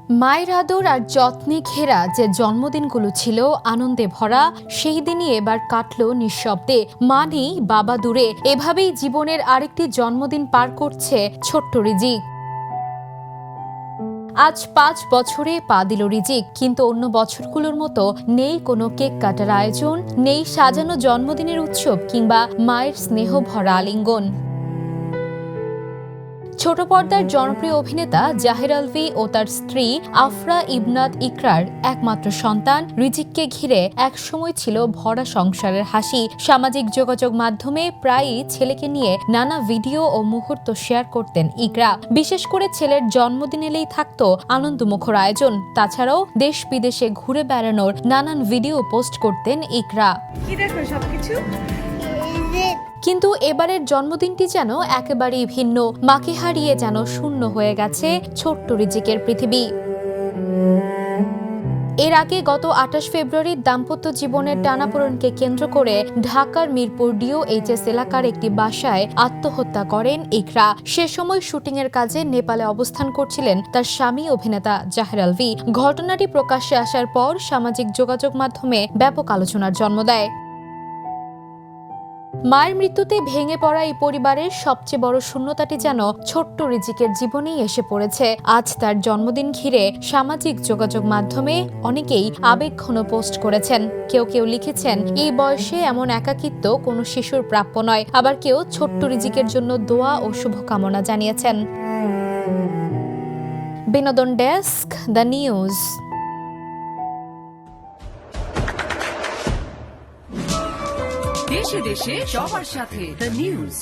মায়ের আদর আর যত্নে ঘেরা যে জন্মদিনগুলো ছিল আনন্দে ভরা, সেই দিনই এবার কাটল নিঃশব্দে। মা নেই, বাবা দূরে, এভাবেই জীবনের আরেকটি জন্মদিন পার করছে ছোট্ট রিজিক। আজ 5 বছরে পা দিল রিজিক, কিন্তু অন্য বছরগুলোর মতো নেই কোনো কেক কাটার আয়োজন, নেই সাজানো জন্মদিনের উৎসব কিংবা মায়ের স্নেহ ভরা আলিঙ্গন। ছোট পর্দার জনপ্রিয় অভিনেতা জাহির আলভী ও তার স্ত্রী আফরা ইবনাত ইকরার একমাত্র সন্তান রিজিককে ঘিরে একসময় ছিল ভরা সংসারের হাসি। সামাজিক যোগাযোগ মাধ্যমে প্রায়ই ছেলেকে নিয়ে নানা ভিডিও ও মুহূর্ত শেয়ার করতেন ইকরা। বিশেষ করে ছেলের জন্মদিন এলেই থাকতো আনন্দমুখর আয়োজন। তাছাড়াও দেশ বিদেশে ঘুরে বেড়ানোর নানান ভিডিও পোস্ট করতেন ইকরা। কিন্তু এবারের জন্মদিনটি যেন একেবারেই ভিন্ন। মাকে হারিয়ে যেন শূন্য হয়ে গেছে ছোট্ট রিজিকের পৃথিবী। এর আগে গত 28 ফেব্রুয়ারি দাম্পত্য জীবনের টানাপোড়েনকে কেন্দ্র করে ঢাকার মিরপুর DOHS এলাকার একটি বাসায় আত্মহত্যা করেন ইকরা। সে সময় শুটিংয়ের কাজে নেপালে অবস্থান করছিলেন তার স্বামী অভিনেতা জাহির আলভী। ঘটনাটি প্রকাশ্যে আসার পর সামাজিক যোগাযোগ মাধ্যমে ব্যাপক আলোচনার জন্ম দেয়। মায়ের মৃত্যুতে ভেঙে পড়া এই পরিবারের সবচেয়ে বড় শূন্যতাটি যেন ছোট্ট রিজিকের জীবনেই এসে পড়েছে। আজ তার জন্মদিন ঘিরে সামাজিক যোগাযোগ মাধ্যমে অনেকেই আবেগঘন পোস্ট করেছেন। কেউ কেউ লিখেছেন, এই বয়সে এমন একাকিত্ব কোনো শিশুর প্রাপ্য নয়। আবার কেউ ছোট্ট রিজিকের জন্য দোয়া ও শুভকামনা জানিয়েছেন। বিনোদন ডেস্ক, দ্য নিউজ। দেশে দেশে সবার সাথে দ্য নিউজ।